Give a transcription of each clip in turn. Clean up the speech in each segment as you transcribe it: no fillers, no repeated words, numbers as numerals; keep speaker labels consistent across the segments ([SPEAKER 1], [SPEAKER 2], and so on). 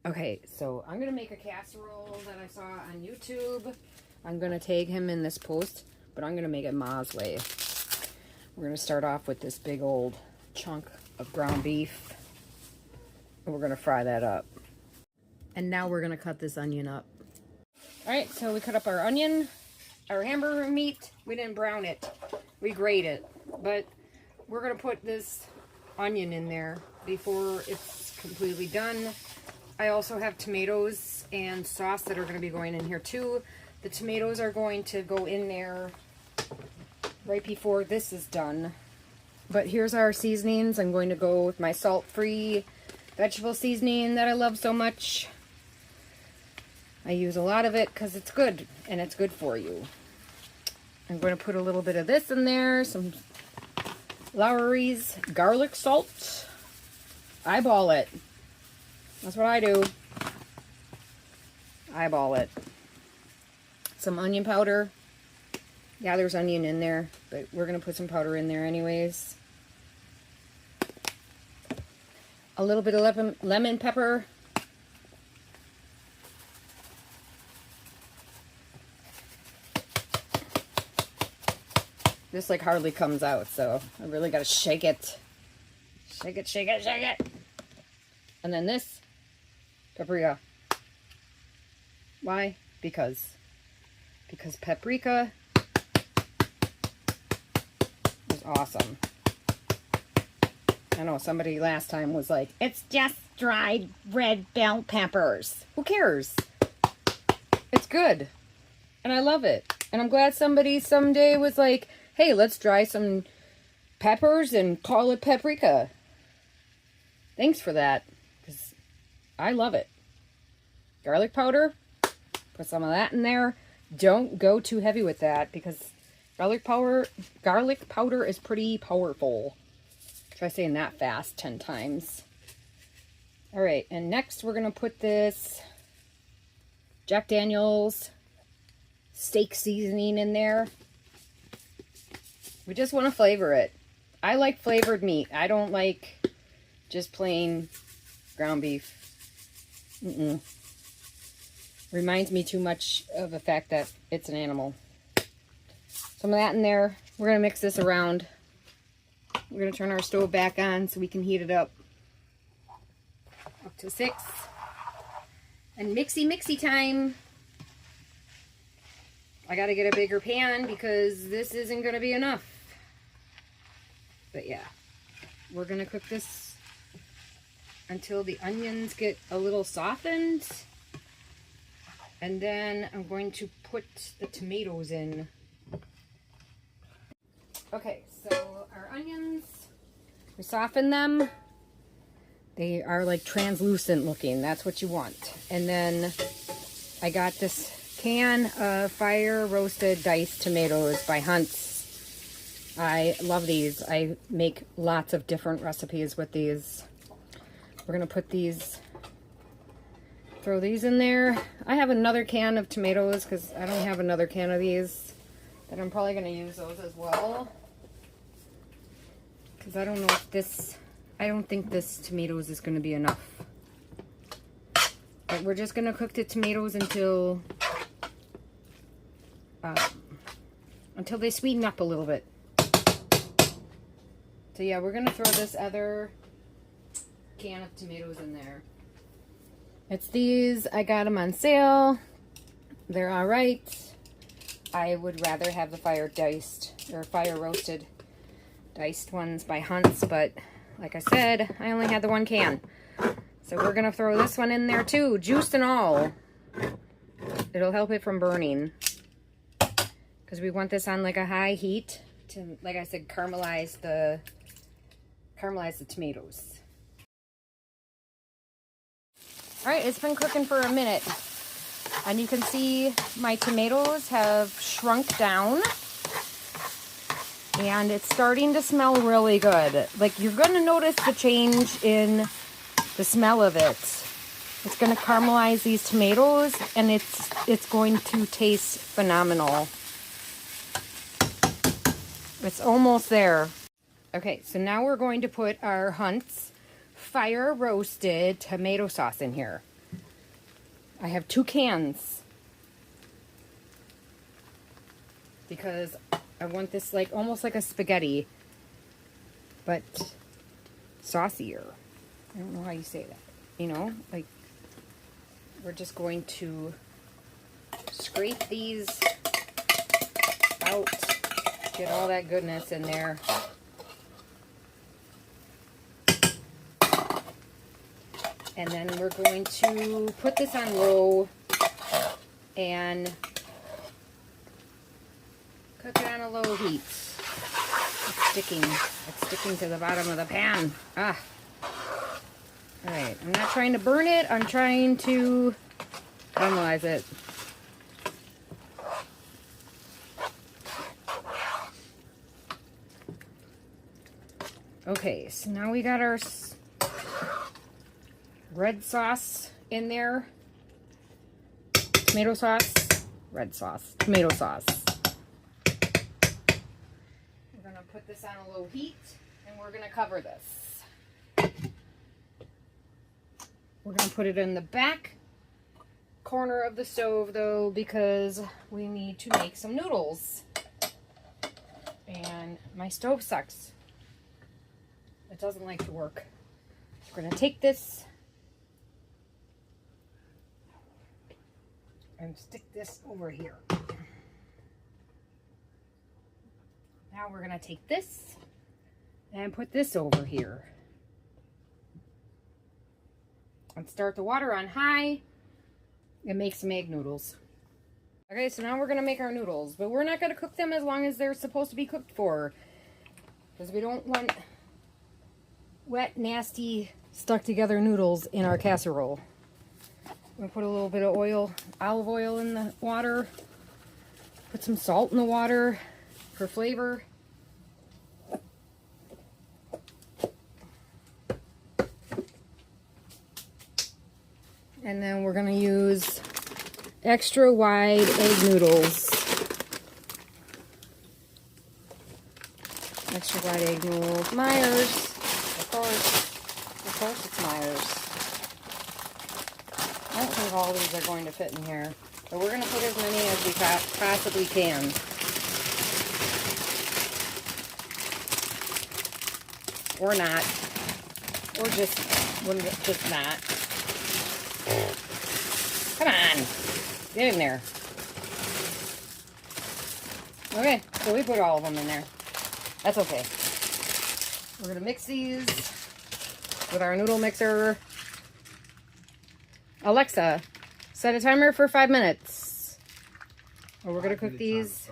[SPEAKER 1] Okay, so I'm gonna make a casserole that I saw on YouTube. I'm gonna tag him in this post, but I'm gonna make it Ma's way. We're gonna start off with this big old chunk of ground beef, and we're gonna fry that up. And now we're gonna cut this onion up. All right, so we cut up our onion, our hamburger meat. We didn't brown it, we grate it, but we're gonna put this onion in there before it's completely done. I also have tomatoes and sauce that are going to be going in here too. The tomatoes are going to go in there right before this is done. But here's our seasonings. I'm going to go with my salt-free vegetable seasoning that I love so much. I use a lot of it because it's good and it's good for you. I'm going to put a little bit of this in there, some Lawry's garlic salt. Eyeball it. That's what I do. Eyeball it. Some onion powder. Yeah, there's onion in there, but we're going to put some powder in there anyways. A little bit of lemon pepper. This like hardly comes out, so I really got to shake it. Shake it, shake it, shake it. And then this. Paprika. Why? Because paprika is awesome. I know somebody last time was like, it's just dried red bell peppers. Who cares? It's good. And I love it. And I'm glad somebody someday was like, hey, let's dry some peppers and call it paprika. Thanks for that. Because I love it. Garlic powder, put some of that in there. Don't go too heavy with that because garlic powder is pretty powerful. Try saying that fast 10 times. All right, and next we're going to put this Jack Daniel's steak seasoning in there. We just want to flavor it. I like flavored meat. I don't like just plain ground beef. Reminds me too much of the fact that it's an animal. Some of that in there. We're going to mix this around. We're going to turn our stove back on so we can heat it up to 6. And mixy time. I got to get a bigger pan because this isn't going to be enough. But yeah, we're going to cook this until the onions get a little softened. And then I'm going to put the tomatoes in. Okay, so our onions, we soften them. They are like translucent looking. That's what you want. And then I got this can of fire roasted diced tomatoes by Hunt's. I love these. I make lots of different recipes with these. We're going to put these... Throw these in there. I have another can of tomatoes because I don't have another can of these. That I'm probably going to use those as well. Because I don't know if this... I don't think this tomatoes is going to be enough. But we're just going to cook the tomatoes until they sweeten up a little bit. So yeah, we're going to throw this other can of tomatoes in there. It's these. I got them on sale. They're all right. I would rather have the fire roasted diced ones by Hunt's, but like I said, I only had the one can. So we're going to throw this one in there too, juiced and all. It'll help it from burning. Because we want this on like a high heat to, like I said, caramelize the tomatoes. All right, it's been cooking for a minute. And you can see my tomatoes have shrunk down. And it's starting to smell really good. Like, you're going to notice the change in the smell of it. It's going to caramelize these tomatoes, and it's going to taste phenomenal. It's almost there. Okay, so now we're going to put our Hunt's fire roasted tomato sauce in here. I have 2 cans because I want this like almost like a spaghetti, but saucier. I don't know how you say that. You know, like we're just going to scrape these out, get all that goodness in there. And then we're going to put this on low and cook it on a low heat. It's sticking to the bottom of the pan. Ah. Alright, I'm not trying to burn it, I'm trying to caramelize it. Okay, so now we got our red sauce in there. Tomato sauce, red sauce, tomato sauce. We're going to put this on a low heat and we're going to cover this. We're going to put it in the back corner of the stove though because we need to make some noodles. And my stove sucks. It doesn't like to work. So we're going to take this and stick this over here. Now we're going to take this and put this over here. And start the water on high and make some egg noodles. Okay, so now we're going to make our noodles, but we're not going to cook them as long as they're supposed to be cooked for, because we don't want wet, nasty, stuck together noodles in our casserole. I'm going to put a little bit of oil, olive oil in the water, put some salt in the water for flavor. And then we're going to use extra wide egg noodles. Extra wide egg noodles. Myers. Of course it's Myers. I don't think all these are going to fit in here. But we're going to put as many as we possibly can. Or not. Or just not. Come on. Get in there. Okay, so we put all of them in there. That's okay. We're going to mix these with our noodle mixer. Alexa, set a timer for 5 minutes. Or we're going to cook these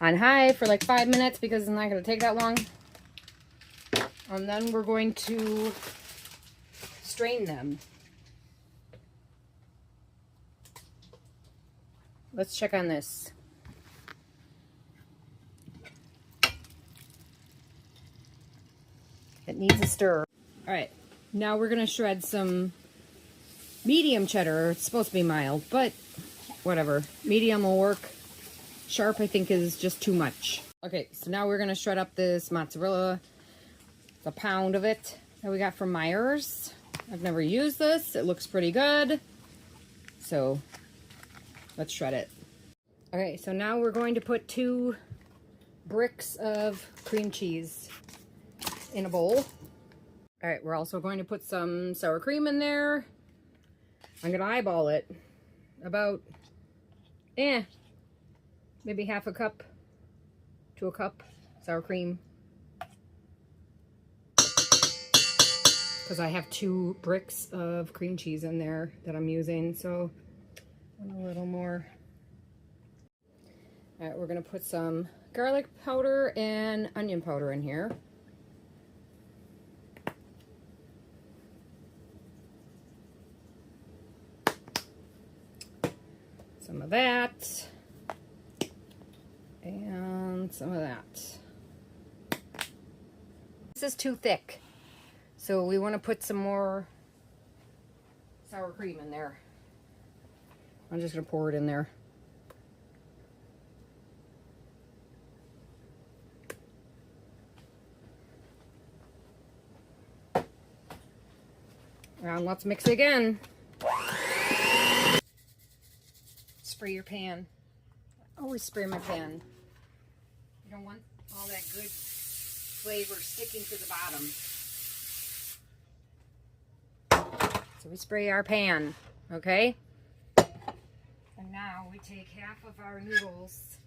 [SPEAKER 1] on high for like 5 minutes because it's not going to take that long. And then we're going to strain them. Let's check on this. It needs a stir. All right, now we're gonna shred some medium cheddar. It's supposed to be mild, but whatever. Medium will work. Sharp, I think, is just too much. Okay, so now we're gonna shred up this mozzarella. It's a pound of it that we got from Myers. I've never used this. It looks pretty good. So let's shred it. Okay, so now we're going to put 2 bricks of cream cheese in a bowl. All right, we're also going to put some sour cream in there. I'm going to eyeball it. About, maybe half a cup to a cup sour cream. Because I have 2 bricks of cream cheese in there that I'm using, so a little more. All right, we're going to put some garlic powder and onion powder in here. Some of that. And some of that. This is too thick, so we want to put some more sour cream in there. I'm just going to pour it in there. And let's mix it again. spray your pan. Always spray my pan. You don't want all that good flavor sticking to the bottom. So we spray our pan, okay? And now we take half of our noodles.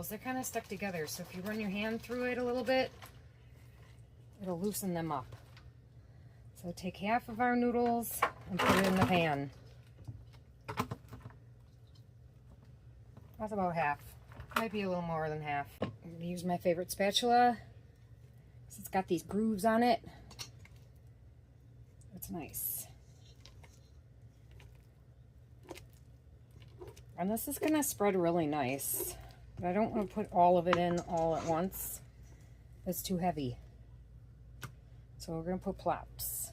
[SPEAKER 1] They're kind of stuck together, so if you run your hand through it a little bit, it'll loosen them up. So take half of our noodles and put it in the pan. That's about half. Might be a little more than half. I'm going to use my favorite spatula. It's got these grooves on it. It's nice. And this is going to spread really nice. But I don't want to put all of it in all at once. It's too heavy. So we're going to put plops.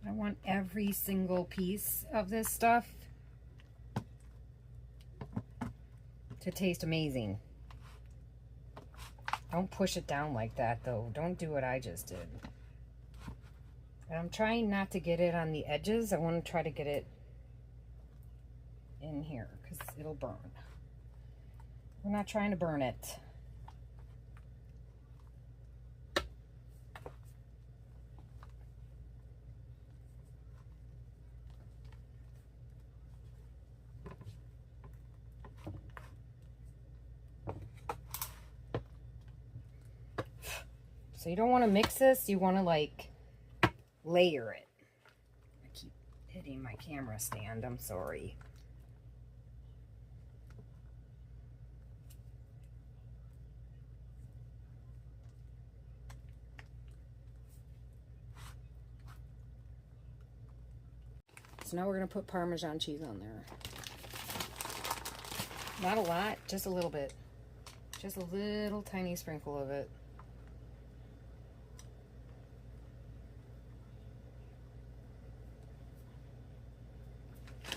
[SPEAKER 1] I want every single piece of this stuff to taste amazing. Don't push it down like that though. Don't do what I just did. And I'm trying not to get it on the edges. I want to try to get it in here because it'll burn. We're not trying to burn it. So you don't want to mix this, you want to like layer it. I keep hitting my camera stand, I'm sorry. So now we're going to put Parmesan cheese on there. Not a lot, just a little bit. Just a little tiny sprinkle of it.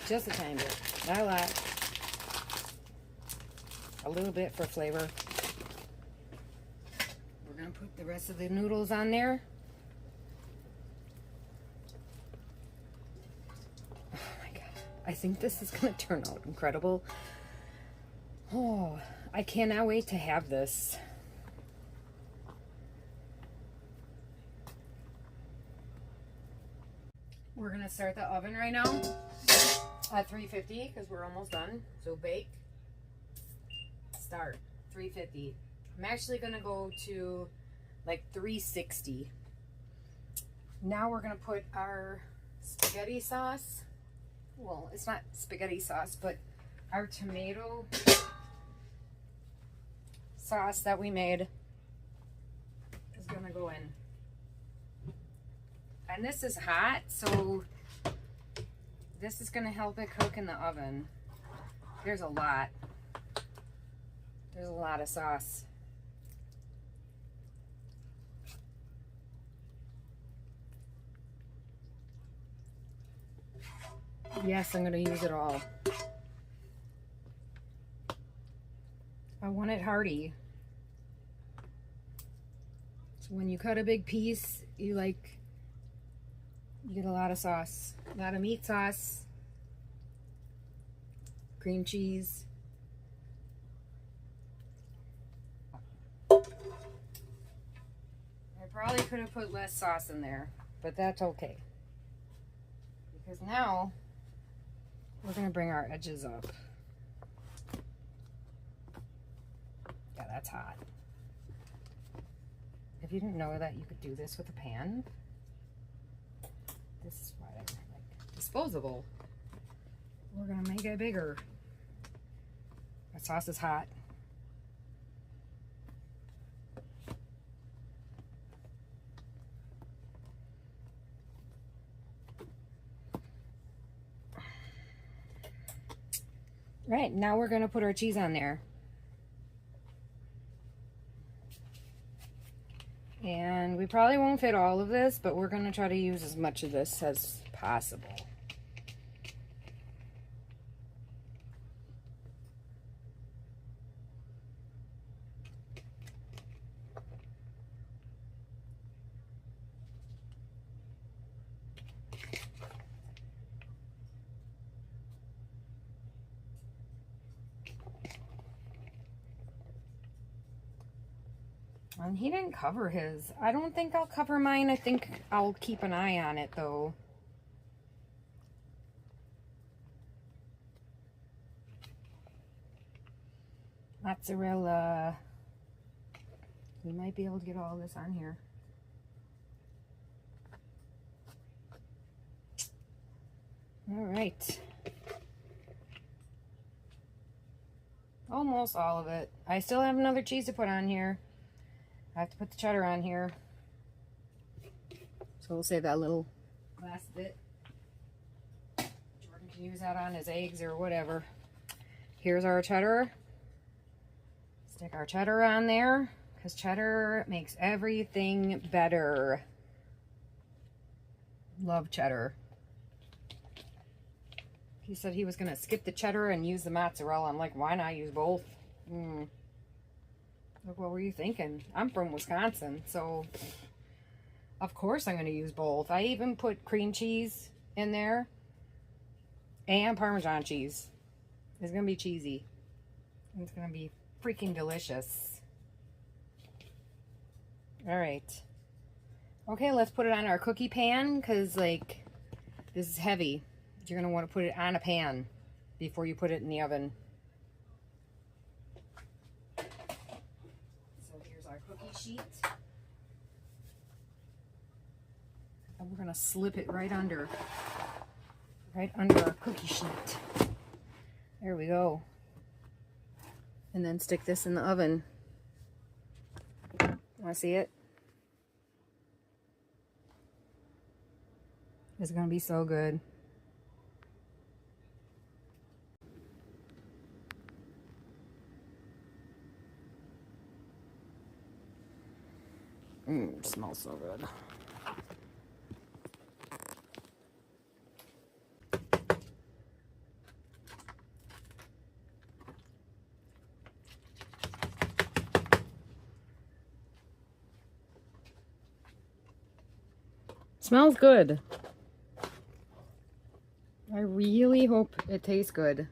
[SPEAKER 1] Just a tiny bit, not a lot. A little bit for flavor. We're gonna put the rest of the noodles on there. Oh my God, I think this is gonna turn out incredible. Oh, I cannot wait to have this. We're gonna start the oven right now at 350 because we're almost done. So bake, start 350. I'm actually gonna go to like 360. Now we're gonna put our spaghetti sauce. Well, it's not spaghetti sauce, but our tomato sauce that we made is gonna go in. And this is hot, so this is going to help it cook in the oven. There's a lot. There's a lot of sauce. Yes, I'm going to use it all. I want it hearty. So when you cut a big piece, you get a lot of sauce, a lot of meat sauce, cream cheese. I probably could have put less sauce in there, but that's okay. Because now we're going to bring our edges up. Yeah, that's hot. If you didn't know that you could do this with a pan, this is why I like disposable. We're gonna make it bigger. That sauce is hot. Right, now we're gonna put our cheese on there. And we probably won't fit all of this, but we're gonna try to use as much of this as possible. And he didn't cover his. I don't think I'll cover mine. I think I'll keep an eye on it though. Mozzarella. We might be able to get all this on here. All right. Almost all of it. I still have another cheese to put on here. I have to put the cheddar on here. So we'll save that little last bit. Jordan can use that on his eggs or whatever. Here's our cheddar. Stick our cheddar on there because cheddar makes everything better. Love cheddar. He said he was going to skip the cheddar and use the mozzarella. I'm like, why not use both? Look, what were you thinking? I'm from Wisconsin, so of course I'm going to use both. I even put cream cheese in there and Parmesan cheese. It's going to be cheesy. It's going to be freaking delicious. All right. Okay, let's put it on our cookie pan because, like, this is heavy. You're going to want to put it on a pan before you put it in the oven. So here's our cookie sheet. And we're going to slip it right under our cookie sheet. There we go. And then stick this in the oven. Want to see it? It's going to be so good. It smells so good. Smells good. I really hope it tastes good.